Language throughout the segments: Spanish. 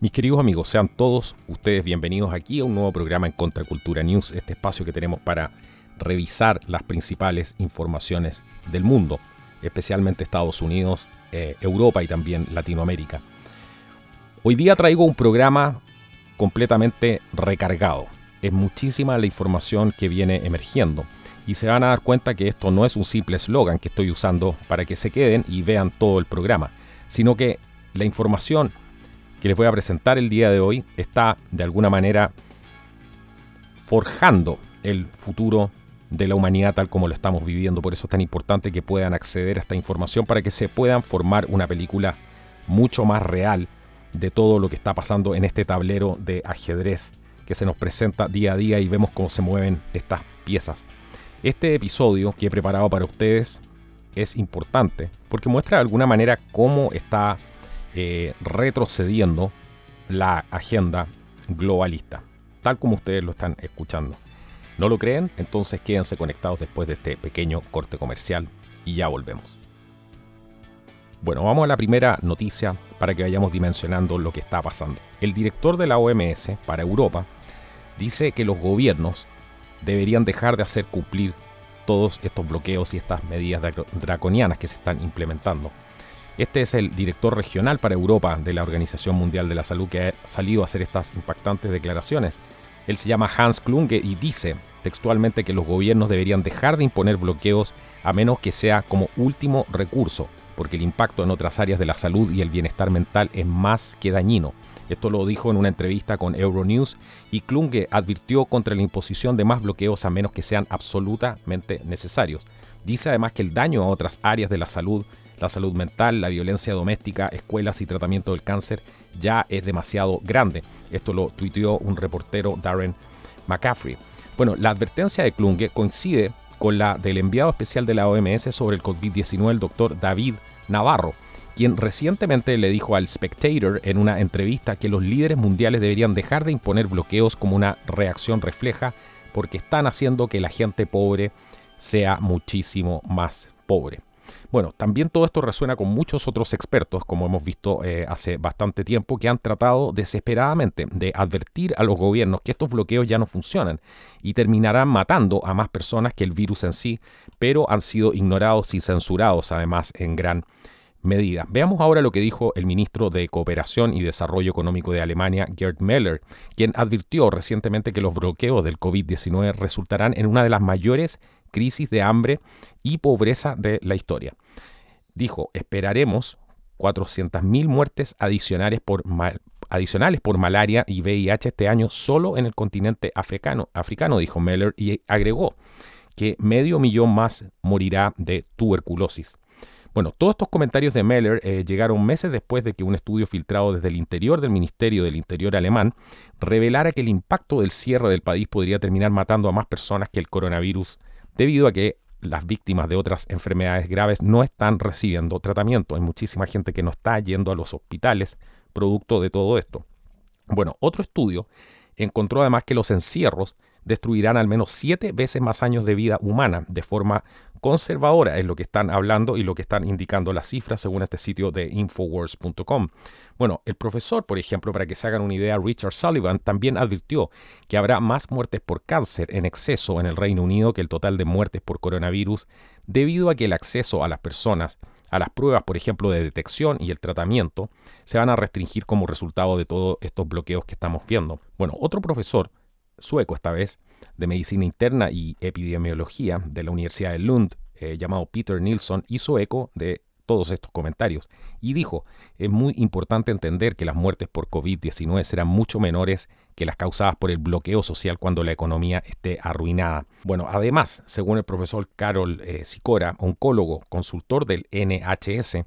Mis queridos amigos, sean todos ustedes bienvenidos aquí a un nuevo programa en Contracultura News, este espacio que tenemos para revisar las principales informaciones del mundo, especialmente Estados Unidos, Europa y también Latinoamérica. Hoy día traigo un programa completamente recargado. Es muchísima la información que viene emergiendo y se van a dar cuenta que esto no es un simple eslogan que estoy usando para que se queden y vean todo el programa, sino que la información que les voy a presentar el día de hoy está de alguna manera forjando el futuro de la humanidad tal como lo estamos viviendo. Por eso es tan importante que puedan acceder a esta información para que se puedan formar una película mucho más real de todo lo que está pasando en este tablero de ajedrez que se nos presenta día a día y vemos cómo se mueven estas piezas. Este episodio que he preparado para ustedes es importante porque muestra de alguna manera cómo está retrocediendo la agenda globalista, tal como ustedes lo están escuchando. ¿No lo creen? Entonces quédense conectados después de este pequeño corte comercial y ya volvemos. Bueno, vamos a la primera noticia para que vayamos dimensionando lo que está pasando. El director de la OMS para Europa dice que los gobiernos deberían dejar de hacer cumplir todos estos bloqueos y estas medidas draconianas que se están implementando. Este es el director regional para Europa de la Organización Mundial de la Salud que ha salido a hacer estas impactantes declaraciones. Él se llama Hans Kluge y dice textualmente que los gobiernos deberían dejar de imponer bloqueos a menos que sea como último recurso, porque el impacto en otras áreas de la salud y el bienestar mental es más que dañino. Esto lo dijo en una entrevista con Euronews y Kluge advirtió contra la imposición de más bloqueos a menos que sean absolutamente necesarios. Dice además que el daño a otras áreas de la salud mental, la violencia doméstica, escuelas y tratamiento del cáncer ya es demasiado grande. Esto lo tuiteó un reportero, Darren McCaffrey. Bueno, la advertencia de Kluge coincide con la del enviado especial de la OMS sobre el COVID-19, el doctor David Navarro, quien recientemente le dijo al Spectator en una entrevista que los líderes mundiales deberían dejar de imponer bloqueos como una reacción refleja porque están haciendo que la gente pobre sea muchísimo más pobre. Bueno, también todo esto resuena con muchos otros expertos, como hemos visto hace bastante tiempo, que han tratado desesperadamente de advertir a los gobiernos que estos bloqueos ya no funcionan y terminarán matando a más personas que el virus en sí, pero han sido ignorados y censurados además en gran medida. Veamos ahora lo que dijo el ministro de Cooperación y Desarrollo Económico de Alemania, Gerd Müller, quien advirtió recientemente que los bloqueos del COVID-19 resultarán en una de las mayores crisis de hambre y pobreza de la historia. Dijo, esperaremos 400.000 muertes adicionales por malaria y VIH este año solo en el continente africano, dijo Müller, y agregó que 500.000 más morirá de tuberculosis. Bueno, todos estos comentarios de Müller llegaron meses después de que un estudio filtrado desde el interior del Ministerio del Interior alemán revelara que el impacto del cierre del país podría terminar matando a más personas que el coronavirus debido a que las víctimas de otras enfermedades graves no están recibiendo tratamiento. Hay muchísima gente que no está yendo a los hospitales producto de todo esto. Bueno, otro estudio encontró además que los encierros destruirán al menos 7 veces más años de vida humana de forma conservadora, es lo que están hablando y lo que están indicando las cifras según este sitio de Infowars.com. Bueno, el profesor, por ejemplo, para que se hagan una idea, Richard Sullivan, también advirtió que habrá más muertes por cáncer en exceso en el Reino Unido que el total de muertes por coronavirus debido a que el acceso a las personas a las pruebas, por ejemplo, de detección y el tratamiento, se van a restringir como resultado de todos estos bloqueos que estamos viendo. Bueno, otro profesor sueco esta vez, de Medicina Interna y Epidemiología de la Universidad de Lund, llamado Peter Nilsson, hizo eco de todos estos comentarios y dijo, es muy importante entender que las muertes por COVID-19 serán mucho menores que las causadas por el bloqueo social cuando la economía esté arruinada. Bueno, además, según el profesor Carol Sikora, oncólogo, consultor del NHS,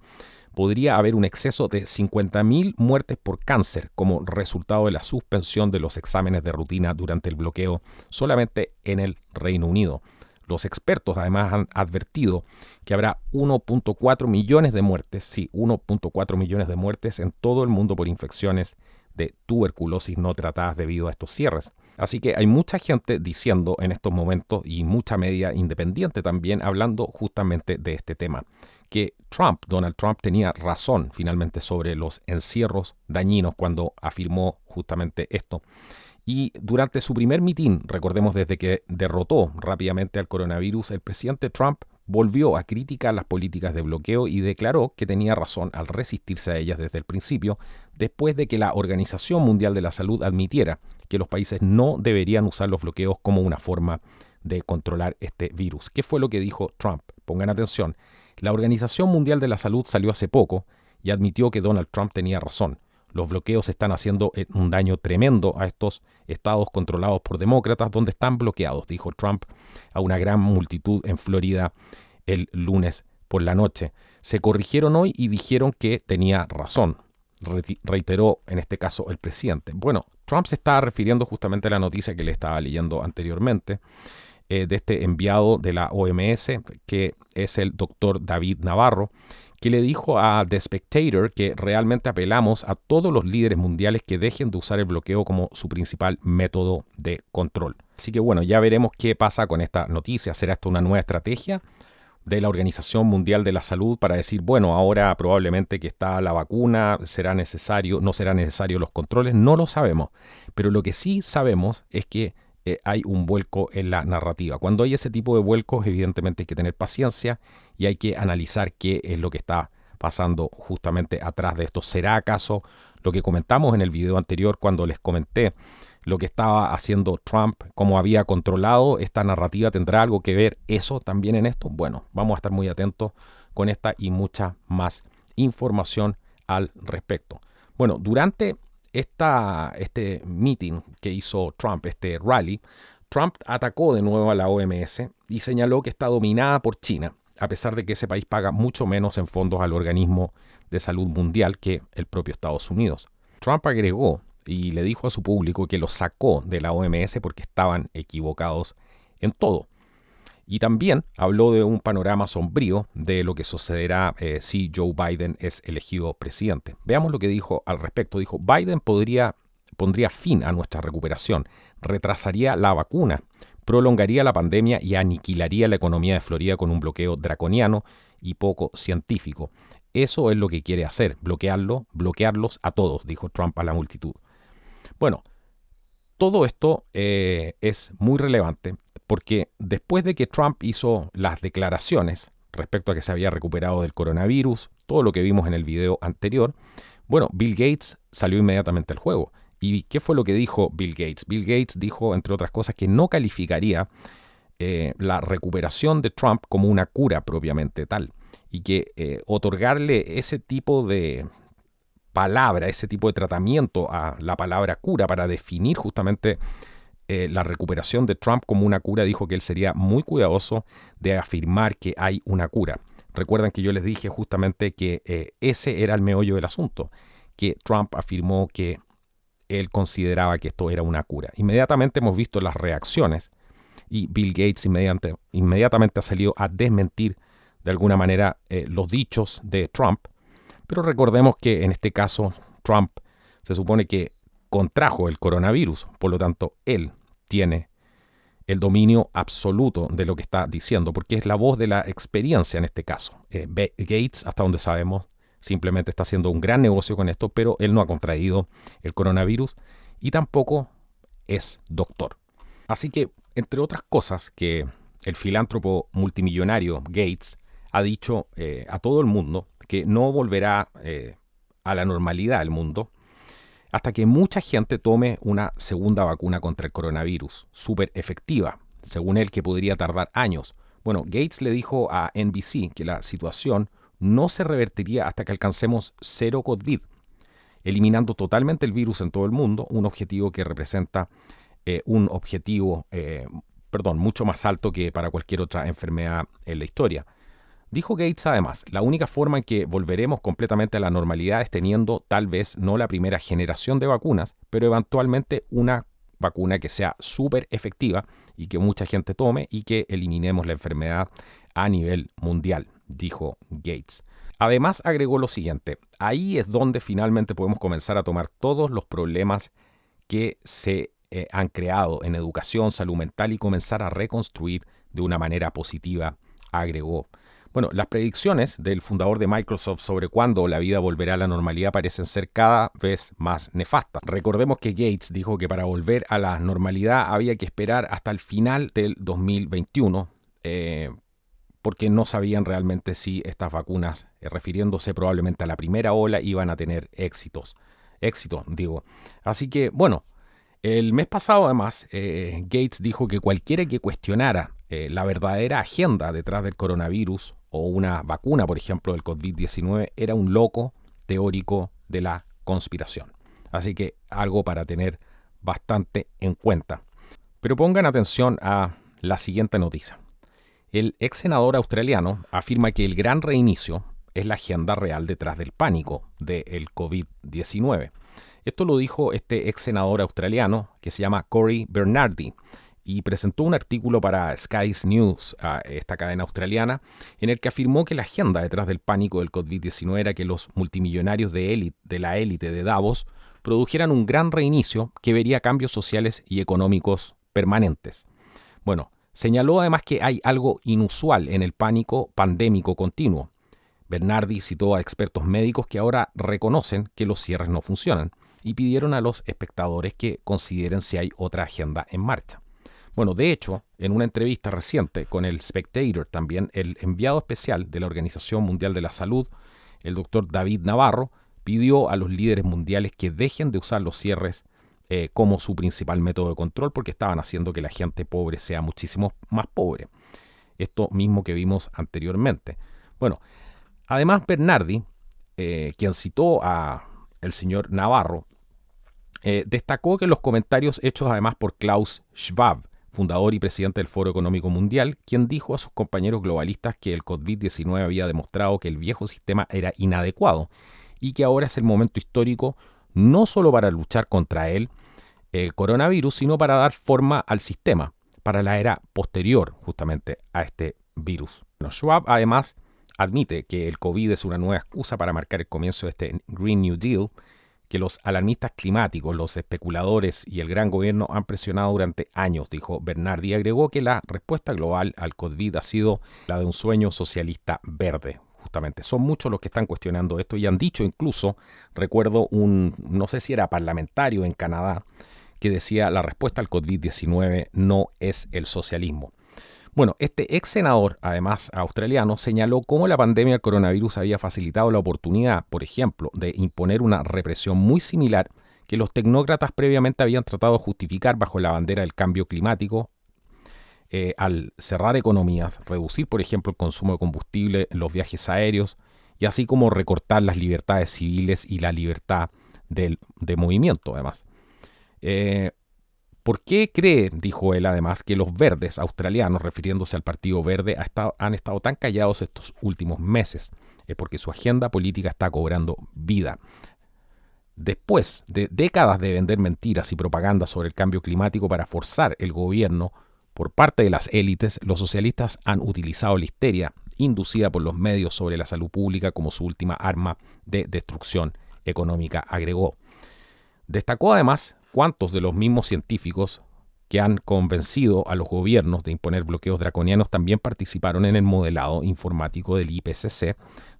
podría haber un exceso de 50.000 muertes por cáncer como resultado de la suspensión de los exámenes de rutina durante el bloqueo solamente en el Reino Unido. Los expertos además han advertido que habrá 1.4 millones de muertes, sí, 1.4 millones de muertes en todo el mundo por infecciones de tuberculosis no tratadas debido a estos cierres. Así que hay mucha gente diciendo en estos momentos y mucha media independiente también hablando justamente de este tema, que Donald Trump, tenía razón finalmente sobre los encierros dañinos cuando afirmó justamente esto. Y durante su primer mitin, recordemos desde que derrotó rápidamente al coronavirus, el presidente Trump volvió a criticar las políticas de bloqueo y declaró que tenía razón al resistirse a ellas desde el principio, después de que la Organización Mundial de la Salud admitiera que los países no deberían usar los bloqueos como una forma de controlar este virus. ¿Qué fue lo que dijo Trump? Pongan atención. La Organización Mundial de la Salud salió hace poco y admitió que Donald Trump tenía razón. Los bloqueos están haciendo un daño tremendo a estos estados controlados por demócratas donde están bloqueados, dijo Trump a una gran multitud en Florida el lunes por la noche. Se corrigieron hoy y dijeron que tenía razón, reiteró en este caso el presidente. Bueno, Trump se estaba refiriendo justamente a la noticia que le estaba leyendo anteriormente de este enviado de la OMS, que es el doctor David Navarro, que le dijo a The Spectator que realmente apelamos a todos los líderes mundiales que dejen de usar el bloqueo como su principal método de control. Así que bueno, ya veremos qué pasa con esta noticia. ¿Será esto una nueva estrategia de la Organización Mundial de la Salud para decir, bueno, ahora probablemente que está la vacuna, no será necesario los controles? No lo sabemos, pero lo que sí sabemos es que hay un vuelco en la narrativa. Cuando hay ese tipo de vuelcos, evidentemente hay que tener paciencia y hay que analizar qué es lo que está pasando justamente atrás de esto. ¿Será acaso lo que comentamos en el video anterior cuando les comenté lo que estaba haciendo Trump, cómo había controlado esta narrativa? ¿Tendrá algo que ver eso también en esto? Bueno, vamos a estar muy atentos con esta y mucha más información al respecto. Bueno, durante este meeting que hizo Trump, este rally, Trump atacó de nuevo a la OMS y señaló que está dominada por China, a pesar de que ese país paga mucho menos en fondos al organismo de salud mundial que el propio Estados Unidos. Trump agregó y le dijo a su público que lo sacó de la OMS porque estaban equivocados en todo. Y también habló de un panorama sombrío de lo que sucederá si Joe Biden es elegido presidente. Veamos lo que dijo al respecto. Dijo, Biden pondría fin a nuestra recuperación, retrasaría la vacuna, prolongaría la pandemia y aniquilaría la economía de Florida con un bloqueo draconiano y poco científico. Eso es lo que quiere hacer, bloquearlos a todos, dijo Trump a la multitud. Bueno, todo esto es muy relevante porque después de que Trump hizo las declaraciones respecto a que se había recuperado del coronavirus, todo lo que vimos en el video anterior, bueno, Bill Gates salió inmediatamente al juego. ¿Y qué fue lo que dijo Bill Gates? Bill Gates dijo, entre otras cosas, que no calificaría la recuperación de Trump como una cura propiamente tal y que otorgarle ese tipo de palabra, ese tipo de tratamiento a la palabra cura para definir justamente la recuperación de Trump como una cura, dijo que él sería muy cuidadoso de afirmar que hay una cura. Recuerdan que yo les dije justamente que ese era el meollo del asunto, que Trump afirmó que él consideraba que esto era una cura. Inmediatamente hemos visto las reacciones y Bill Gates inmediatamente ha salido a desmentir de alguna manera los dichos de Trump. Pero recordemos que en este caso Trump se supone que contrajo el coronavirus, por lo tanto él tiene el dominio absoluto de lo que está diciendo, porque es la voz de la experiencia en este caso. Gates, hasta donde sabemos, simplemente está haciendo un gran negocio con esto, pero él no ha contraído el coronavirus y tampoco es doctor. Así que, entre otras cosas, que el filántropo multimillonario Gates ha dicho a todo el mundo que no volverá a la normalidad el mundo hasta que mucha gente tome una segunda vacuna contra el coronavirus, súper efectiva, según él que podría tardar años. Bueno, Gates le dijo a NBC que la situación no se revertiría hasta que alcancemos cero COVID, eliminando totalmente el virus en todo el mundo, un objetivo que representa mucho más alto que para cualquier otra enfermedad en la historia. Dijo Gates además, la única forma en que volveremos completamente a la normalidad es teniendo tal vez no la primera generación de vacunas, pero eventualmente una vacuna que sea súper efectiva y que mucha gente tome y que eliminemos la enfermedad a nivel mundial, dijo Gates. Además agregó lo siguiente, ahí es donde finalmente podemos comenzar a tomar todos los problemas que se han creado en educación, salud mental y comenzar a reconstruir de una manera positiva, agregó. Bueno, las predicciones del fundador de Microsoft sobre cuándo la vida volverá a la normalidad parecen ser cada vez más nefastas. Recordemos que Gates dijo que para volver a la normalidad había que esperar hasta el final del 2021, porque no sabían realmente si estas vacunas, refiriéndose probablemente a la primera ola, iban a tener éxito. Así que, bueno, el mes pasado, además, Gates dijo que cualquiera que cuestionara la verdadera agenda detrás del coronavirus o una vacuna, por ejemplo, del COVID-19, era un loco teórico de la conspiración. Así que algo para tener bastante en cuenta. Pero pongan atención a la siguiente noticia. El ex senador australiano afirma que el gran reinicio es la agenda real detrás del pánico del COVID-19. Esto lo dijo este ex senador australiano que se llama Cory Bernardi y presentó un artículo para Sky News, esta cadena australiana, en el que afirmó que la agenda detrás del pánico del COVID-19 era que los multimillonarios de la élite de Davos produjeran un gran reinicio que vería cambios sociales y económicos permanentes. Bueno, señaló además que hay algo inusual en el pánico pandémico continuo. Bernardi citó a expertos médicos que ahora reconocen que los cierres no funcionan y pidieron a los espectadores que consideren si hay otra agenda en marcha. Bueno, de hecho, en una entrevista reciente con el Spectator también, el enviado especial de la Organización Mundial de la Salud, el doctor David Navarro, pidió a los líderes mundiales que dejen de usar los cierres como su principal método de control porque estaban haciendo que la gente pobre sea muchísimo más pobre. Esto mismo que vimos anteriormente. Bueno, además Bernardi, quien citó a el señor Navarro, destacó que los comentarios hechos además por Klaus Schwab, fundador y presidente del Foro Económico Mundial, quien dijo a sus compañeros globalistas que el COVID-19 había demostrado que el viejo sistema era inadecuado y que ahora es el momento histórico no solo para luchar contra el coronavirus, sino para dar forma al sistema, para la era posterior justamente a este virus. Bueno, Schwab además admite que el COVID es una nueva excusa para marcar el comienzo de este Green New Deal, que los alarmistas climáticos, los especuladores y el gran gobierno han presionado durante años, dijo Bernardi, y agregó que la respuesta global al COVID ha sido la de un sueño socialista verde. Justamente, son muchos los que están cuestionando esto y han dicho incluso, recuerdo no sé si era parlamentario en Canadá, que decía la respuesta al COVID-19 no es el socialismo. Bueno, este ex senador, además australiano, señaló cómo la pandemia del coronavirus había facilitado la oportunidad, por ejemplo, de imponer una represión muy similar que los tecnócratas previamente habían tratado de justificar bajo la bandera del cambio climático, al cerrar economías, reducir, por ejemplo, el consumo de combustible en los viajes aéreos y así como recortar las libertades civiles y la libertad de movimiento, además. ¿Por qué cree, dijo él además, que los verdes australianos, refiriéndose al Partido Verde, han estado tan callados estos últimos meses? Es porque su agenda política está cobrando vida. Después de décadas de vender mentiras y propaganda sobre el cambio climático para forzar el gobierno por parte de las élites, los socialistas han utilizado la histeria inducida por los medios sobre la salud pública como su última arma de destrucción económica, agregó. Destacó además cuántos de los mismos científicos que han convencido a los gobiernos de imponer bloqueos draconianos también participaron en el modelado informático del IPCC,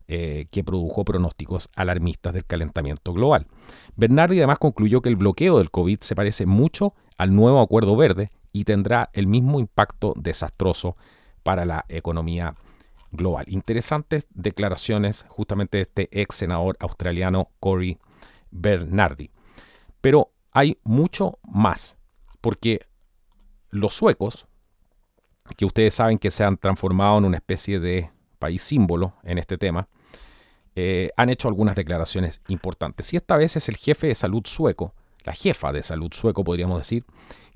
que produjo pronósticos alarmistas del calentamiento global. Bernardi además concluyó que el bloqueo del COVID se parece mucho al nuevo Acuerdo Verde y tendrá el mismo impacto desastroso para la economía global. Interesantes declaraciones justamente de este ex senador australiano Cory Bernardi. Pero hay mucho más, porque los suecos, que ustedes saben que se han transformado en una especie de país símbolo en este tema, han hecho algunas declaraciones importantes. Y esta vez es el jefe de salud sueco, la jefa de salud sueco podríamos decir,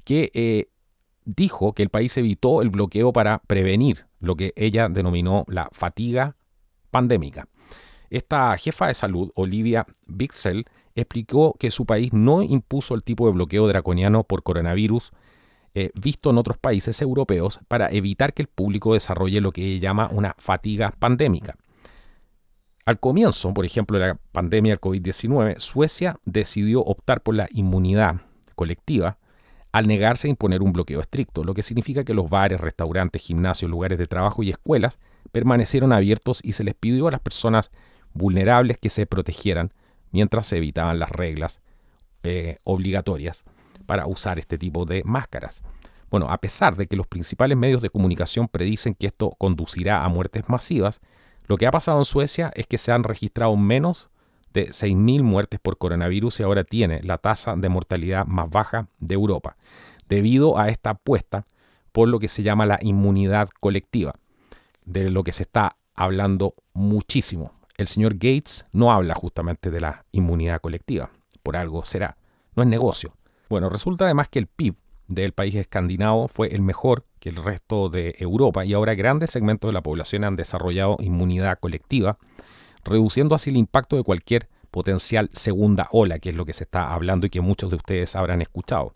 que dijo que el país evitó el bloqueo para prevenir lo que ella denominó la fatiga pandémica. Esta jefa de salud, Olivia Bixel, explicó que su país no impuso el tipo de bloqueo draconiano por coronavirus visto en otros países europeos para evitar que el público desarrolle lo que ella llama una fatiga pandémica. Al comienzo, por ejemplo, de la pandemia del COVID-19, Suecia decidió optar por la inmunidad colectiva al negarse a imponer un bloqueo estricto, lo que significa que los bares, restaurantes, gimnasios, lugares de trabajo y escuelas permanecieron abiertos y se les pidió a las personas vulnerables que se protegieran mientras se evitaban las reglas obligatorias para usar este tipo de máscaras. Bueno, a pesar de que los principales medios de comunicación predicen que esto conducirá a muertes masivas, lo que ha pasado en Suecia es que se han registrado menos de 6.000 muertes por coronavirus y ahora tiene la tasa de mortalidad más baja de Europa, debido a esta apuesta por lo que se llama la inmunidad colectiva, de lo que se está hablando muchísimo. El señor Gates no habla justamente de la inmunidad colectiva, por algo será, no es negocio. Bueno, resulta además que el PIB del país escandinavo fue el mejor que el resto de Europa y ahora grandes segmentos de la población han desarrollado inmunidad colectiva, reduciendo así el impacto de cualquier potencial segunda ola, que es lo que se está hablando y que muchos de ustedes habrán escuchado.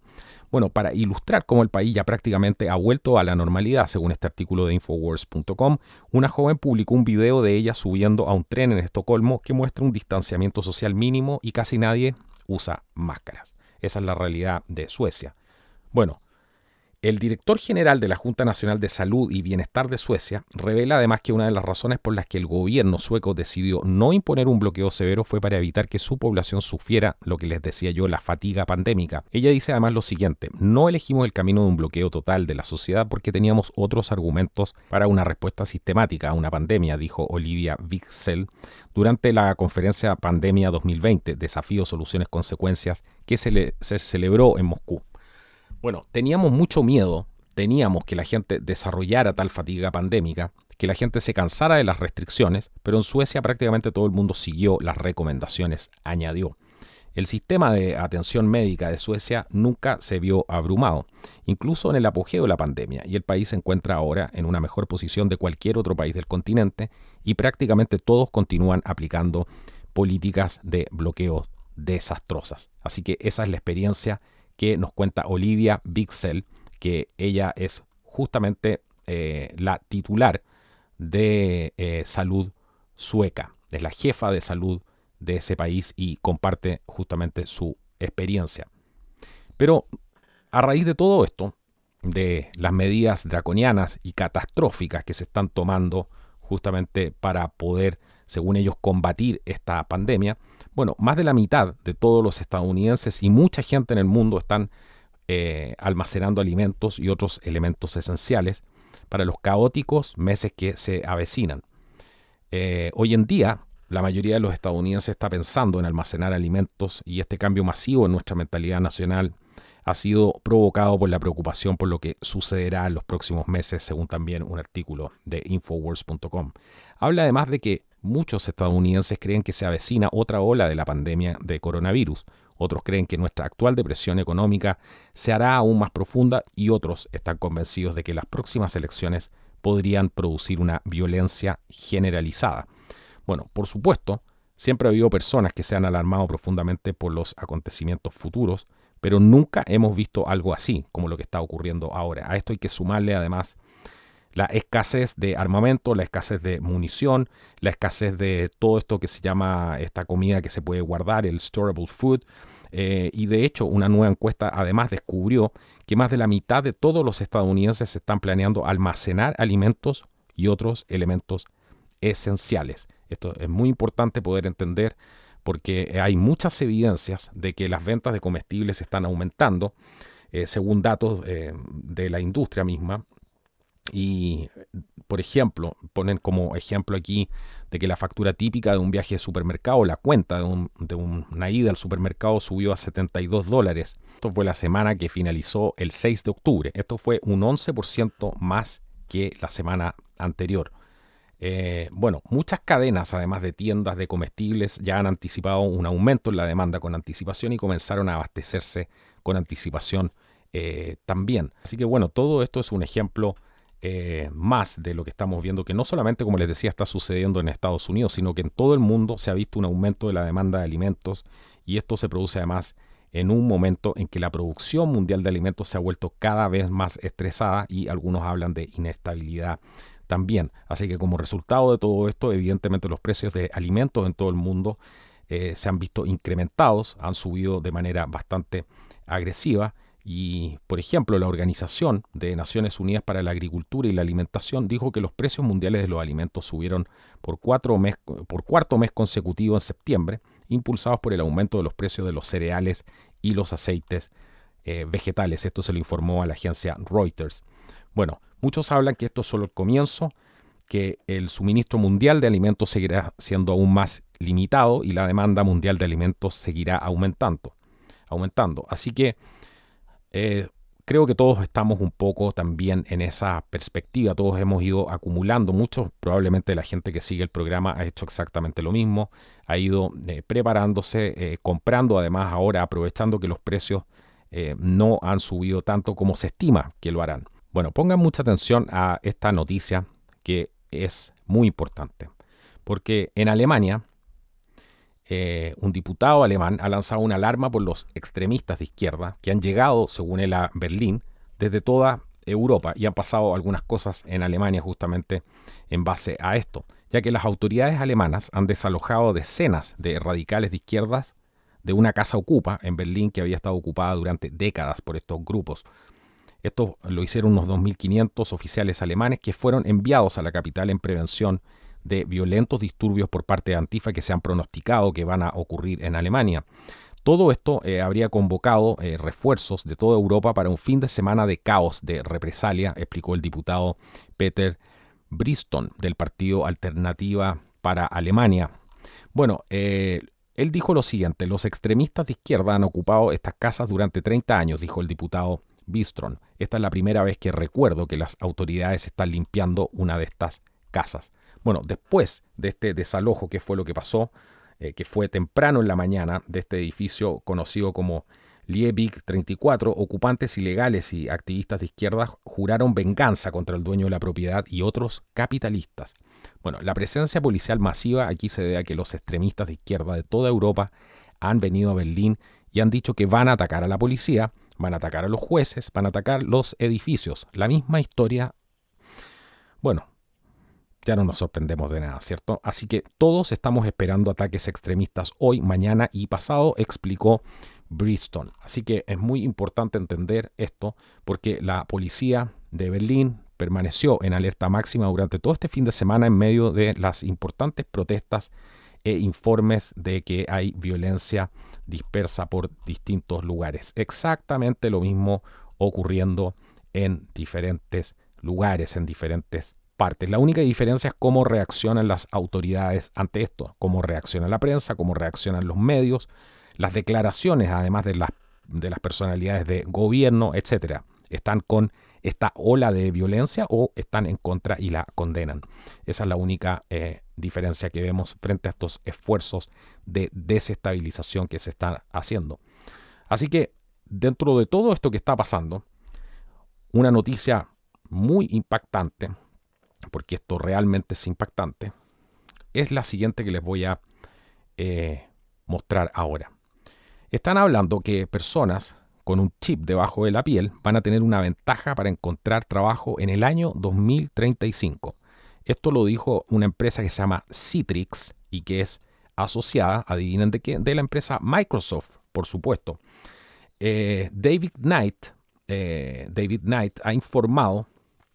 Bueno, para ilustrar cómo el país ya prácticamente ha vuelto a la normalidad, según este artículo de Infowars.com, una joven publicó un video de ella subiendo a un tren en Estocolmo que muestra un distanciamiento social mínimo y casi nadie usa máscaras. Esa es la realidad de Suecia. Bueno, el director general de la Junta Nacional de Salud y Bienestar de Suecia revela además que una de las razones por las que el gobierno sueco decidió no imponer un bloqueo severo fue para evitar que su población sufriera lo que les decía yo, la fatiga pandémica. Ella dice además lo siguiente: no elegimos el camino de un bloqueo total de la sociedad porque teníamos otros argumentos para una respuesta sistemática a una pandemia, dijo Olivia Wicksell durante la conferencia Pandemia 2020, Desafíos, Soluciones, Consecuencias, que se celebró en Moscú. Bueno, teníamos mucho miedo, teníamos que la gente desarrollara tal fatiga pandémica, que la gente se cansara de las restricciones, pero en Suecia prácticamente todo el mundo siguió las recomendaciones, añadió. El sistema de atención médica de Suecia nunca se vio abrumado, incluso en el apogeo de la pandemia, y el país se encuentra ahora en una mejor posición de cualquier otro país del continente y prácticamente todos continúan aplicando políticas de bloqueo desastrosas. Así que esa es la experiencia que nos cuenta Olivia Wicksell, que ella es justamente la titular de salud sueca, es la jefa de salud de ese país y comparte justamente su experiencia. Pero a raíz de todo esto, de las medidas draconianas y catastróficas que se están tomando justamente para poder, según ellos, combatir esta pandemia, bueno, más de la mitad de todos los estadounidenses y mucha gente en el mundo están almacenando alimentos y otros elementos esenciales para los caóticos meses que se avecinan. Hoy en día, la mayoría de los estadounidenses está pensando en almacenar alimentos y este cambio masivo en nuestra mentalidad nacional ha sido provocado por la preocupación por lo que sucederá en los próximos meses, según también un artículo de Infowars.com. Habla además de que muchos estadounidenses creen que se avecina otra ola de la pandemia de coronavirus. Otros creen que nuestra actual depresión económica se hará aún más profunda y otros están convencidos de que las próximas elecciones podrían producir una violencia generalizada. Bueno, por supuesto, siempre ha habido personas que se han alarmado profundamente por los acontecimientos futuros, pero nunca hemos visto algo así como lo que está ocurriendo ahora. A esto hay que sumarle además la escasez de armamento, la escasez de munición, la escasez de todo esto que se llama esta comida que se puede guardar, el storable food. Y de hecho, una nueva encuesta además descubrió que más de la mitad de todos los estadounidenses están planeando almacenar alimentos y otros elementos esenciales. Esto es muy importante poder entender porque hay muchas evidencias de que las ventas de comestibles están aumentando, según datos de la industria misma. Y, por ejemplo, ponen como ejemplo aquí de que la factura típica de un viaje de supermercado, la cuenta de una ida al supermercado subió a $72. Esto fue la semana que finalizó el 6 de octubre. Esto fue un 11% más que la semana anterior. Bueno, muchas cadenas, además de tiendas de comestibles, ya han anticipado un aumento en la demanda con anticipación y comenzaron a abastecerse con anticipación también. Así que bueno, todo esto es un ejemplo más de lo que estamos viendo, que no solamente, como les decía, está sucediendo en Estados Unidos, sino que en todo el mundo se ha visto un aumento de la demanda de alimentos y esto se produce además en un momento en que la producción mundial de alimentos se ha vuelto cada vez más estresada y algunos hablan de inestabilidad también. Así que como resultado de todo esto, evidentemente los precios de alimentos en todo el mundo se han visto incrementados, han subido de manera bastante agresiva Y, por ejemplo, la Organización de Naciones Unidas para la Agricultura y la Alimentación dijo que los precios mundiales de los alimentos subieron por cuarto mes consecutivo en septiembre, impulsados por el aumento de los precios de los cereales y los aceites vegetales. Esto se lo informó a la agencia Reuters. Bueno, muchos hablan que esto es solo el comienzo, que el suministro mundial de alimentos seguirá siendo aún más limitado y la demanda mundial de alimentos seguirá aumentando. Así que creo que todos estamos un poco también en esa perspectiva. Todos hemos ido acumulando, muchos, probablemente la gente que sigue el programa ha hecho exactamente lo mismo, ha ido preparándose, comprando además ahora, aprovechando que los precios no han subido tanto como se estima que lo harán. Bueno, pongan mucha atención a esta noticia que es muy importante, porque en Alemania un diputado alemán ha lanzado una alarma por los extremistas de izquierda que han llegado, según él, a Berlín desde toda Europa y han pasado algunas cosas en Alemania justamente en base a esto, ya que las autoridades alemanas han desalojado decenas de radicales de izquierdas de una casa ocupa en Berlín que había estado ocupada durante décadas por estos grupos. Esto lo hicieron unos 2.500 oficiales alemanes que fueron enviados a la capital en prevención de violentos disturbios por parte de Antifa que se han pronosticado que van a ocurrir en Alemania. Todo esto habría convocado refuerzos de toda Europa para un fin de semana de caos, de represalia, explicó el diputado Peter Briston del partido Alternativa para Alemania. Bueno, él dijo lo siguiente: los extremistas de izquierda han ocupado estas casas durante 30 años, dijo el diputado Bistron. Esta es la primera vez que recuerdo que las autoridades están limpiando una de estas casas. Bueno, después de este desalojo, ¿qué fue lo que pasó? Que fue temprano en la mañana de este edificio conocido como Liebig 34, ocupantes ilegales y activistas de izquierda juraron venganza contra el dueño de la propiedad y otros capitalistas. Bueno, la presencia policial masiva aquí se debe a que los extremistas de izquierda de toda Europa han venido a Berlín y han dicho que van a atacar a la policía, van a atacar a los jueces, van a atacar los edificios. La misma historia, bueno, ya no nos sorprendemos de nada, ¿cierto? Así que todos estamos esperando ataques extremistas hoy, mañana y pasado, explicó Briston. Así que es muy importante entender esto porque la policía de Berlín permaneció en alerta máxima durante todo este fin de semana en medio de las importantes protestas e informes de que hay violencia dispersa por distintos lugares. Exactamente lo mismo ocurriendo en diferentes lugares, en diferentes partes. La única diferencia es cómo reaccionan las autoridades ante esto, cómo reacciona la prensa, cómo reaccionan los medios, las declaraciones, además de las personalidades de gobierno, etcétera. ¿Están con esta ola de violencia o están en contra y la condenan? Esa es la única diferencia que vemos frente a estos esfuerzos de desestabilización que se están haciendo. Así que dentro de todo esto que está pasando, una noticia muy impactante, porque esto realmente es impactante, es la siguiente que les voy a mostrar ahora. Están hablando que personas con un chip debajo de la piel van a tener una ventaja para encontrar trabajo en el año 2035. Esto lo dijo una empresa que se llama Citrix y que es asociada, adivinen de qué, de la empresa Microsoft, por supuesto. David Knight ha informado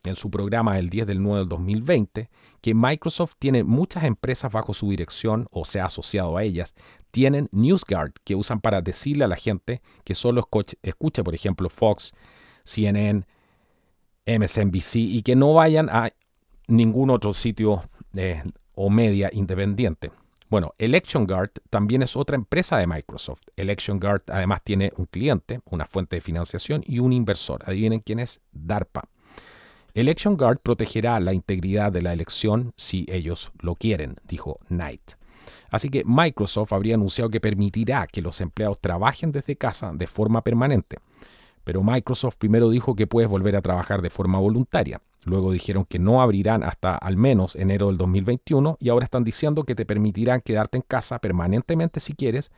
en su programa del 10 del 9 del 2020 que Microsoft tiene muchas empresas bajo su dirección o se ha asociado a ellas. Tienen NewsGuard que usan para decirle a la gente que solo escuche, por ejemplo, Fox, CNN, MSNBC y que no vayan a ningún otro sitio o media independiente. Bueno, ElectionGuard también es otra empresa de Microsoft. ElectionGuard además tiene un cliente, una fuente de financiación y un inversor. Adivinen quién es: DARPA. ElectionGuard protegerá la integridad de la elección si ellos lo quieren, dijo Knight. Así que Microsoft habría anunciado que permitirá que los empleados trabajen desde casa de forma permanente. Pero Microsoft primero dijo que puedes volver a trabajar de forma voluntaria. Luego dijeron que no abrirán hasta al menos enero del 2021 y ahora están diciendo que te permitirán quedarte en casa permanentemente si quieres,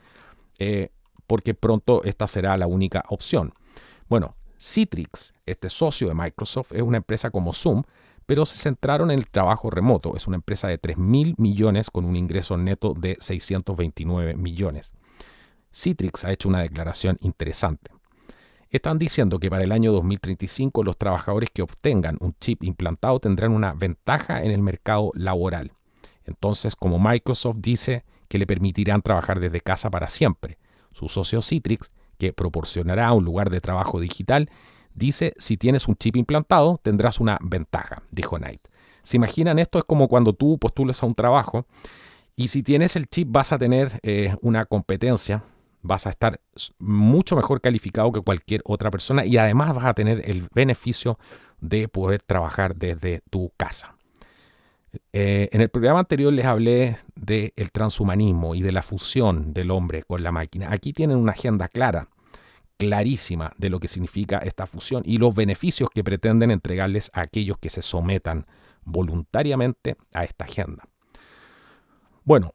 porque pronto esta será la única opción. Bueno, Citrix, este socio de Microsoft, es una empresa como Zoom, pero se centraron en el trabajo remoto. Es una empresa de 3.000 millones con un ingreso neto de 629 millones. Citrix ha hecho una declaración interesante. Están diciendo que para el año 2035 los trabajadores que obtengan un chip implantado tendrán una ventaja en el mercado laboral. Entonces, como Microsoft dice que le permitirán trabajar desde casa para siempre, su socio Citrix, que proporcionará un lugar de trabajo digital, dice: si tienes un chip implantado tendrás una ventaja, dijo Knight. ¿Se imaginan esto? Es como cuando tú postulas a un trabajo y si tienes el chip vas a tener una competencia, vas a estar mucho mejor calificado que cualquier otra persona y además vas a tener el beneficio de poder trabajar desde tu casa. En el programa anterior les hablé del transhumanismo y de la fusión del hombre con la máquina. Aquí tienen una agenda clarísima de lo que significa esta fusión y los beneficios que pretenden entregarles a aquellos que se sometan voluntariamente a esta agenda. Bueno,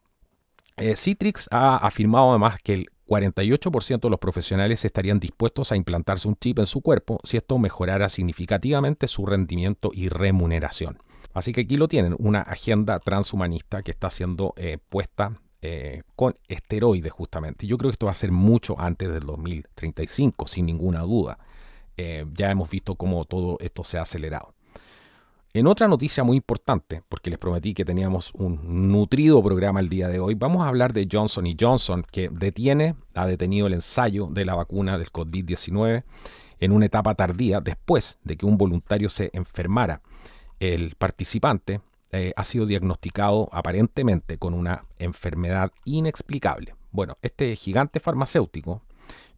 Citrix ha afirmado además que el 48% de los profesionales estarían dispuestos a implantarse un chip en su cuerpo si esto mejorara significativamente su rendimiento y remuneración. Así que aquí lo tienen, una agenda transhumanista que está siendo puesta con esteroides justamente. Yo creo que esto va a ser mucho antes del 2035, sin ninguna duda. Ya hemos visto cómo todo esto se ha acelerado. En otra noticia muy importante, porque les prometí que teníamos un nutrido programa el día de hoy, vamos a hablar de Johnson & Johnson, que ha detenido el ensayo de la vacuna del COVID-19 en una etapa tardía después de que un voluntario se enfermara. El participante ha sido diagnosticado aparentemente con una enfermedad inexplicable. Bueno, este gigante farmacéutico,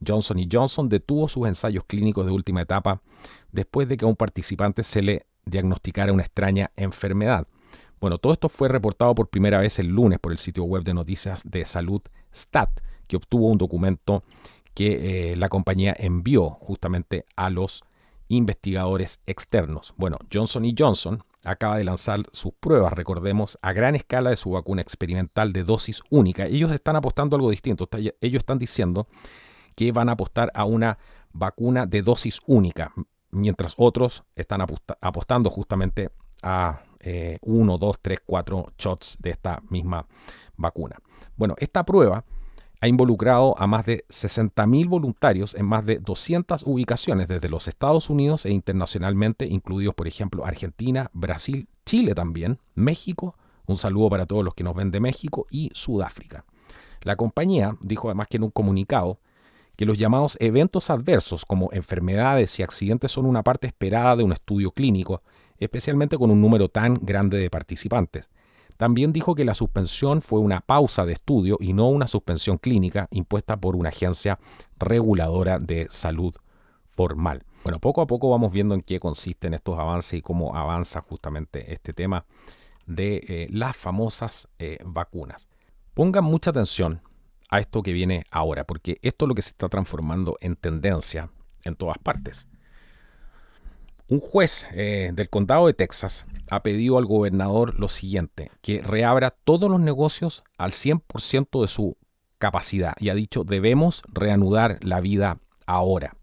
Johnson & Johnson, detuvo sus ensayos clínicos de última etapa después de que a un participante se le diagnosticara una extraña enfermedad. Bueno, todo esto fue reportado por primera vez el lunes por el sitio web de noticias de salud Stat, que obtuvo un documento que la compañía envió justamente a los investigadores externos. Bueno, Johnson & Johnson acaba de lanzar sus pruebas, recordemos, a gran escala de su vacuna experimental de dosis única. Ellos están apostando a algo distinto. Ellos están diciendo que van a apostar a una vacuna de dosis única, mientras otros están apostando justamente a 1, 2, 3, 4 shots de esta misma vacuna. Bueno, esta prueba ha involucrado a más de 60.000 voluntarios en más de 200 ubicaciones desde los Estados Unidos e internacionalmente, incluidos, por ejemplo, Argentina, Brasil, Chile también, México, un saludo para todos los que nos ven de México, y Sudáfrica. La compañía dijo además que en un comunicado que los llamados eventos adversos como enfermedades y accidentes son una parte esperada de un estudio clínico, especialmente con un número tan grande de participantes. También dijo que la suspensión fue una pausa de estudio y no una suspensión clínica impuesta por una agencia reguladora de salud formal. Bueno, poco a poco vamos viendo en qué consisten estos avances y cómo avanza justamente este tema de las famosas vacunas. Pongan mucha atención a esto que viene ahora, porque esto es lo que se está transformando en tendencia en todas partes. Un juez del condado de Texas ha pedido al gobernador lo siguiente: que reabra todos los negocios al 100% de su capacidad, y ha dicho: debemos reanudar la vida ahora.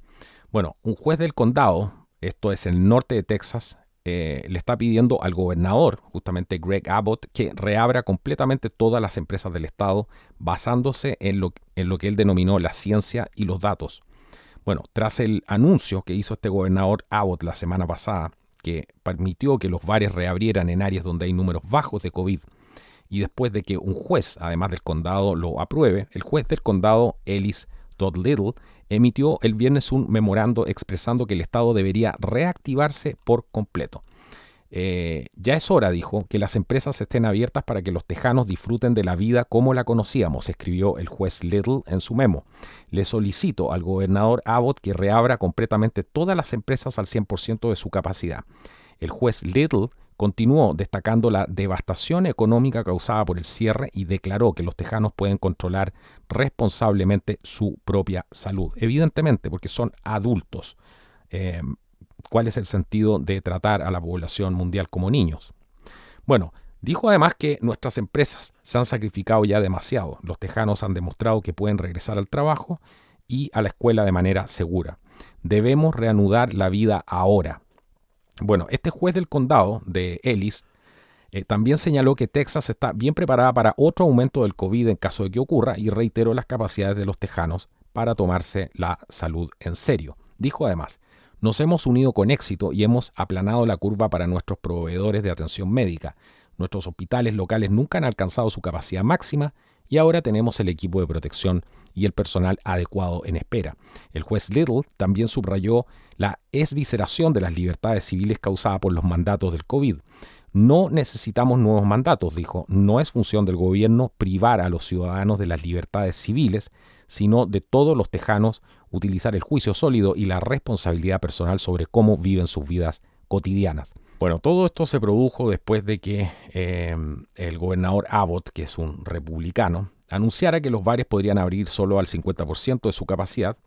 Bueno, un juez del condado, esto es el norte de Texas, le está pidiendo al gobernador, justamente Greg Abbott, que reabra completamente todas las empresas del estado basándose en lo que él denominó la ciencia y los datos. Bueno, tras el anuncio que hizo este gobernador Abbott la semana pasada, que permitió que los bares reabrieran en áreas donde hay números bajos de COVID, y después de que un juez, además del condado, lo apruebe, el juez del condado, Ellis Todd Little, emitió el viernes un memorando expresando que el estado debería reactivarse por completo. Ya es hora, dijo, que las empresas estén abiertas para que los tejanos disfruten de la vida como la conocíamos, escribió el juez Little en su memo. Le solicito al gobernador Abbott que reabra completamente todas las empresas al 100% de su capacidad. El juez Little continuó destacando la devastación económica causada por el cierre y declaró que los tejanos pueden controlar responsablemente su propia salud. Evidentemente, porque son adultos. ¿Cuál es el sentido de tratar a la población mundial como niños? Bueno, dijo además que nuestras empresas se han sacrificado ya demasiado. Los tejanos han demostrado que pueden regresar al trabajo y a la escuela de manera segura. Debemos reanudar la vida ahora. Bueno, este juez del condado de Ellis también señaló que Texas está bien preparada para otro aumento del COVID en caso de que ocurra y reiteró las capacidades de los tejanos para tomarse la salud en serio. Dijo además: nos hemos unido con éxito y hemos aplanado la curva para nuestros proveedores de atención médica. Nuestros hospitales locales nunca han alcanzado su capacidad máxima y ahora tenemos el equipo de protección y el personal adecuado en espera. El juez Little también subrayó la esvisceración de las libertades civiles causada por los mandatos del COVID. No necesitamos nuevos mandatos, dijo. No es función del gobierno privar a los ciudadanos de las libertades civiles, sino de todos los tejanos utilizar el juicio sólido y la responsabilidad personal sobre cómo viven sus vidas cotidianas. Bueno, todo esto se produjo después de que el gobernador Abbott, que es un republicano, anunciara que los bares podrían abrir solo al 50% de su capacidad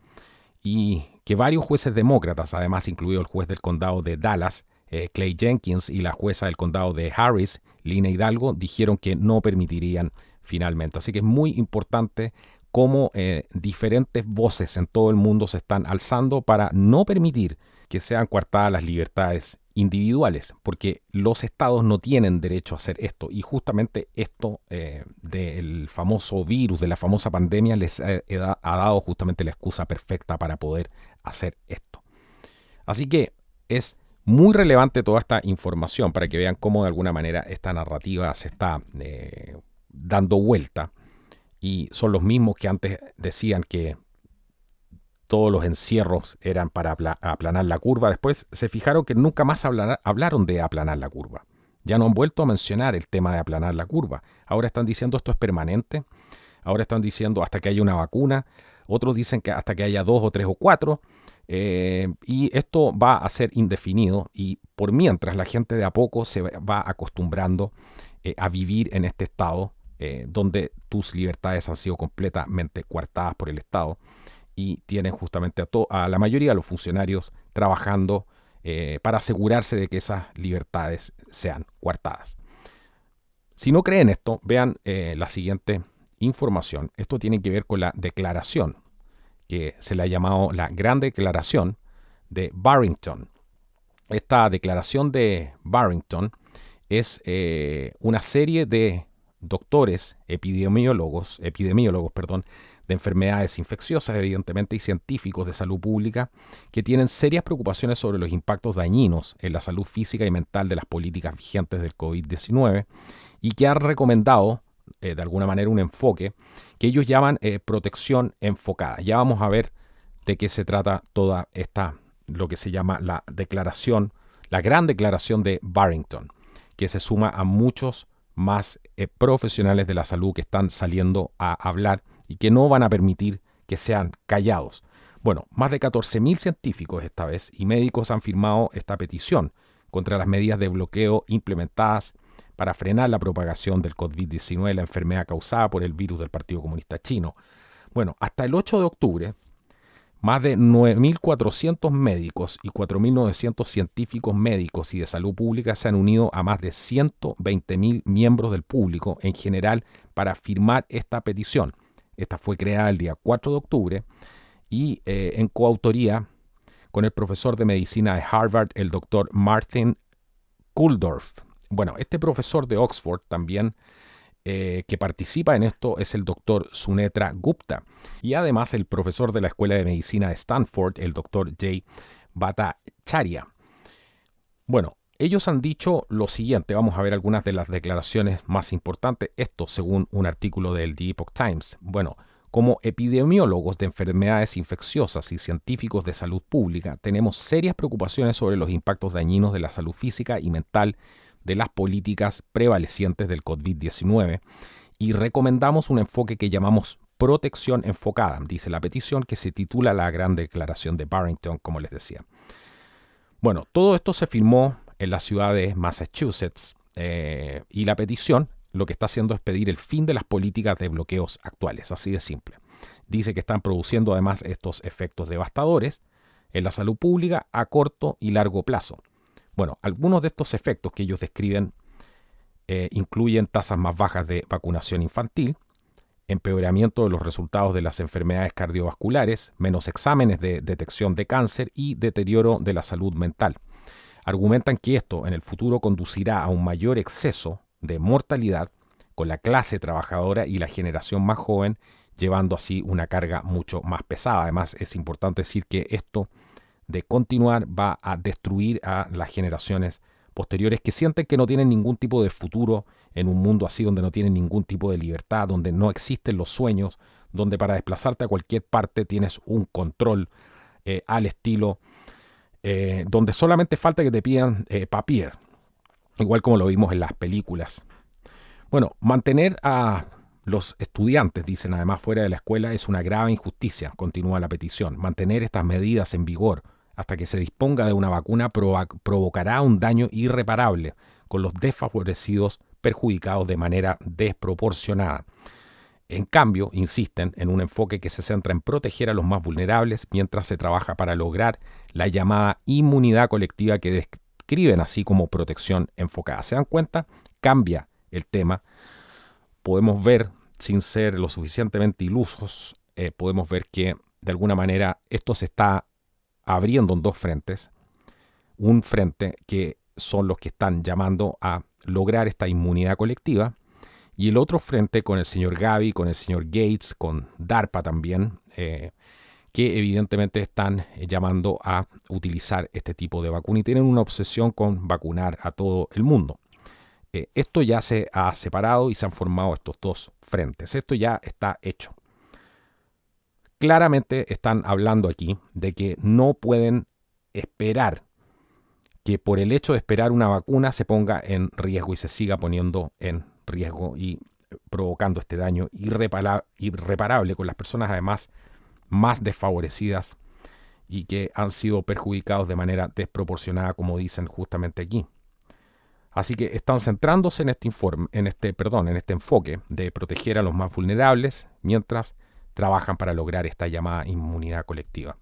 y que varios jueces demócratas, además incluido el juez del condado de Dallas, Clay Jenkins, y la jueza del condado de Harris, Lina Hidalgo, dijeron que no permitirían finalmente. Así que es muy importante cómo diferentes voces en todo el mundo se están alzando para no permitir que sean coartadas las libertades individuales, porque los estados no tienen derecho a hacer esto, y justamente esto del famoso virus, de la famosa pandemia, les ha dado justamente la excusa perfecta para poder hacer esto. Así que es muy relevante toda esta información para que vean cómo de alguna manera esta narrativa se está dando vuelta, y son los mismos que antes decían que todos los encierros eran para aplanar la curva. Después se fijaron que nunca más hablaron de aplanar la curva. Ya no han vuelto a mencionar el tema de aplanar la curva. Ahora están diciendo esto es permanente. Ahora están diciendo hasta que haya una vacuna. Otros dicen que hasta que haya 2 o 3 o 4. Y esto va a ser indefinido. Y por mientras la gente de a poco se va acostumbrando a vivir en este estado donde tus libertades han sido completamente coartadas por el Estado. Y tienen justamente a la mayoría de los funcionarios trabajando para asegurarse de que esas libertades sean coartadas. Si no creen esto, vean la siguiente información. Esto tiene que ver con la declaración, que se le ha llamado la Gran Declaración de Barrington. Esta declaración de Barrington es una serie de doctores, epidemiólogos, de enfermedades infecciosas, evidentemente, y científicos de salud pública que tienen serias preocupaciones sobre los impactos dañinos en la salud física y mental de las políticas vigentes del COVID-19 y que han recomendado, de alguna manera, un enfoque que ellos llaman protección enfocada. Ya vamos a ver de qué se trata toda esta, lo que se llama la declaración, la Gran Declaración de Barrington, que se suma a muchos más profesionales de la salud que están saliendo a hablar y que no van a permitir que sean callados. Bueno, más de 14.000 científicos esta vez y médicos han firmado esta petición contra las medidas de bloqueo implementadas para frenar la propagación del COVID-19, la enfermedad causada por el virus del Partido Comunista Chino. Bueno, hasta el 8 de octubre, más de 9.400 médicos y 4.900 científicos médicos y de salud pública se han unido a más de 120.000 miembros del público en general para firmar esta petición. Esta fue creada el día 4 de octubre y en coautoría con el profesor de medicina de Harvard, el doctor Martin Kulldorff. Bueno, este profesor de Oxford también que participa en esto es el doctor Sunetra Gupta y además el profesor de la Escuela de Medicina de Stanford, el doctor Jay Bhattacharya. Bueno, ellos han dicho lo siguiente, vamos a ver algunas de las declaraciones más importantes, esto según un artículo del The Epoch Times. Bueno, como epidemiólogos de enfermedades infecciosas y científicos de salud pública, tenemos serias preocupaciones sobre los impactos dañinos de la salud física y mental de las políticas prevalecientes del COVID-19 y recomendamos un enfoque que llamamos protección enfocada, dice la petición que se titula la Gran Declaración de Barrington, como les decía. Bueno, todo esto se firmó en la ciudad de Massachusetts y la petición lo que está haciendo es pedir el fin de las políticas de bloqueos actuales, así de simple. Dice que están produciendo además estos efectos devastadores en la salud pública a corto y largo plazo. Bueno, algunos de estos efectos que ellos describen incluyen tasas más bajas de vacunación infantil, empeoramiento de los resultados de las enfermedades cardiovasculares, menos exámenes de detección de cáncer y deterioro de la salud mental. Argumentan que esto en el futuro conducirá a un mayor exceso de mortalidad con la clase trabajadora y la generación más joven, llevando así una carga mucho más pesada. Además, es importante decir que esto de continuar va a destruir a las generaciones posteriores que sienten que no tienen ningún tipo de futuro en un mundo así, donde no tienen ningún tipo de libertad, donde no existen los sueños, donde para desplazarte a cualquier parte tienes un control al estilo, donde solamente falta que te pidan papier, igual como lo vimos en las películas. Bueno, mantener a los estudiantes, dicen además, fuera de la escuela es una grave injusticia, continúa la petición. Mantener estas medidas en vigor hasta que se disponga de una vacuna provocará un daño irreparable, con los desfavorecidos perjudicados de manera desproporcionada. En cambio, insisten en un enfoque que se centra en proteger a los más vulnerables mientras se trabaja para lograr la llamada inmunidad colectiva que describen así como protección enfocada. ¿Se dan cuenta? Cambia el tema. Podemos ver, sin ser lo suficientemente ilusos, podemos ver que de alguna manera esto se está abriendo en dos frentes. Un frente que son los que están llamando a lograr esta inmunidad colectiva, y el otro frente con el señor Gavi, con el señor Gates, con DARPA también, que evidentemente están llamando a utilizar este tipo de vacuna y tienen una obsesión con vacunar a todo el mundo. Esto ya se ha separado y se han formado estos dos frentes. Esto ya está hecho. Claramente están hablando aquí de que no pueden esperar que por el hecho de esperar una vacuna se ponga en riesgo y se siga poniendo en riesgo y provocando este daño irreparable con las personas además más desfavorecidas y que han sido perjudicados de manera desproporcionada, como dicen justamente aquí. Así que están centrándose en este enfoque de proteger a los más vulnerables mientras trabajan para lograr esta llamada inmunidad colectiva.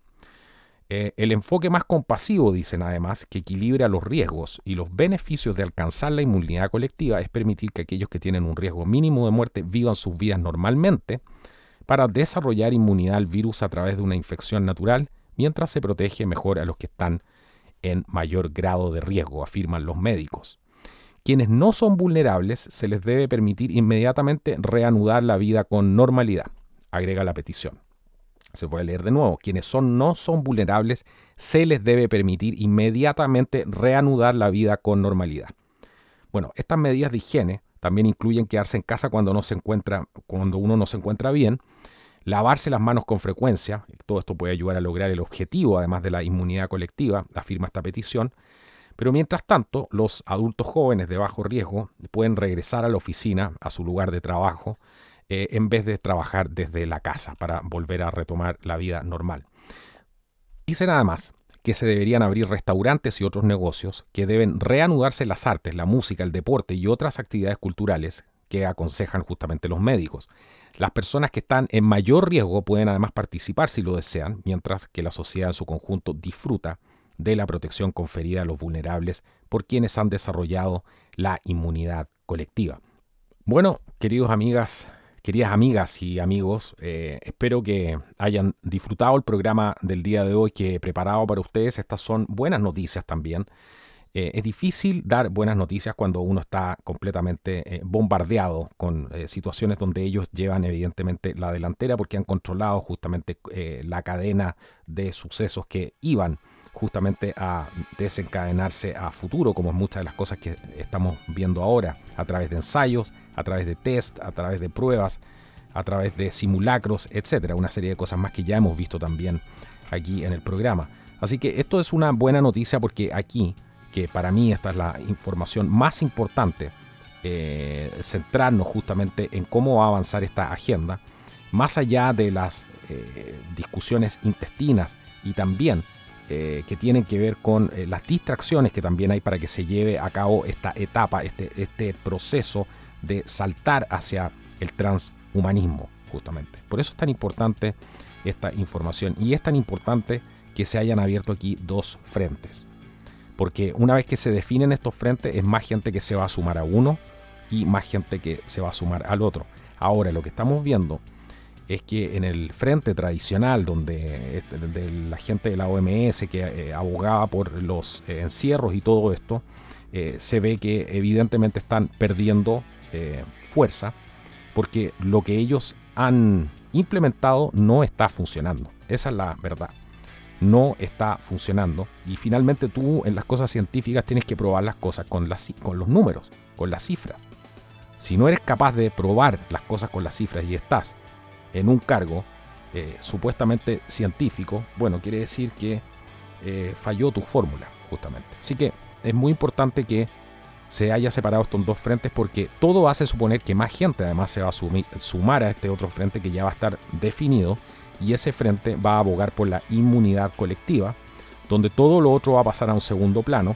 El enfoque más compasivo, dicen además, que equilibra los riesgos y los beneficios de alcanzar la inmunidad colectiva es permitir que aquellos que tienen un riesgo mínimo de muerte vivan sus vidas normalmente para desarrollar inmunidad al virus a través de una infección natural, mientras se protege mejor a los que están en mayor grado de riesgo, afirman los médicos. Quienes no son vulnerables se les debe permitir inmediatamente reanudar la vida con normalidad, agrega la petición. Se puede leer de nuevo. Quienes no son vulnerables se les debe permitir inmediatamente reanudar la vida con normalidad. Bueno, estas medidas de higiene también incluyen quedarse en casa cuando uno no se encuentra bien, lavarse las manos con frecuencia. Todo esto puede ayudar a lograr el objetivo, además de la inmunidad colectiva, afirma esta petición. Pero mientras tanto, los adultos jóvenes de bajo riesgo pueden regresar a la oficina, a su lugar de trabajo, en vez de trabajar desde la casa para volver a retomar la vida normal. Dice nada más que se deberían abrir restaurantes y otros negocios, que deben reanudarse las artes, la música, el deporte y otras actividades culturales que aconsejan justamente los médicos. Las personas que están en mayor riesgo pueden además participar si lo desean, mientras que la sociedad en su conjunto disfruta de la protección conferida a los vulnerables por quienes han desarrollado la inmunidad colectiva. Bueno, queridas amigas y amigos, espero que hayan disfrutado el programa del día de hoy que he preparado para ustedes. Estas son buenas noticias también. Es difícil dar buenas noticias cuando uno está completamente bombardeado con situaciones donde ellos llevan evidentemente la delantera porque han controlado justamente la cadena de sucesos que iban justamente a desencadenarse a futuro, como muchas de las cosas que estamos viendo ahora, a través de ensayos, a través de test, a través de pruebas, a través de simulacros, etcétera, una serie de cosas más que ya hemos visto también aquí en el programa. Así que esto es una buena noticia porque aquí, que para mí esta es la información más importante, centrarnos justamente en cómo va a avanzar esta agenda, más allá de las discusiones intestinas y también que tienen que ver con las distracciones que también hay para que se lleve a cabo esta etapa, este proceso de saltar hacia el transhumanismo, justamente. Por eso es tan importante esta información y es tan importante que se hayan abierto aquí dos frentes. Porque una vez que se definen estos frentes, es más gente que se va a sumar a uno y más gente que se va a sumar al otro. Ahora, lo que estamos viendo es que en el frente tradicional, donde la gente de la OMS que abogaba por los encierros y todo esto, se ve que evidentemente están perdiendo fuerza porque lo que ellos han implementado no está funcionando. Esa es la verdad. no está funcionando. Y finalmente tú en las cosas científicas tienes que probar las cosas con los números, con las cifras. Si no eres capaz de probar las cosas con las cifras y estás en un cargo supuestamente científico, bueno, quiere decir que falló tu fórmula, justamente. Así que es muy importante que se haya separado estos dos frentes, porque todo hace suponer que más gente además se va a sumar a este otro frente que ya va a estar definido, y ese frente va a abogar por la inmunidad colectiva, donde todo lo otro va a pasar a un segundo plano,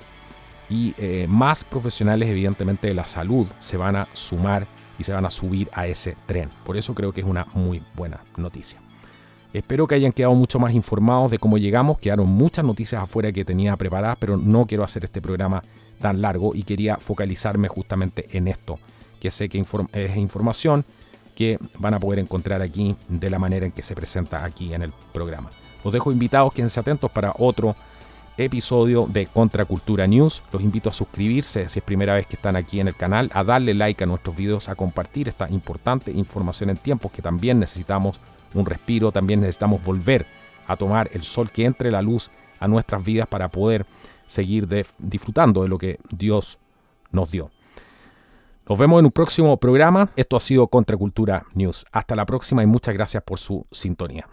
y más profesionales evidentemente de la salud se van a sumar y se van a subir a ese tren. Por eso creo que es una muy buena noticia. Espero que hayan quedado mucho más informados de cómo llegamos. Quedaron muchas noticias afuera que tenía preparadas, pero no quiero hacer este programa tan largo y quería focalizarme justamente en esto, que sé que es información que van a poder encontrar aquí de la manera en que se presenta aquí en el programa. Los dejo invitados, quédense atentos para otro episodio de Contracultura News. Los invito a suscribirse si es primera vez que están aquí en el canal, a darle like a nuestros videos, a compartir esta importante información en tiempos que también necesitamos un respiro, también necesitamos volver a tomar el sol, que entre la luz a nuestras vidas para poder seguir disfrutando de lo que Dios nos dio. Nos vemos en un próximo programa. Esto ha sido Contracultura News. Hasta la próxima y muchas gracias por su sintonía.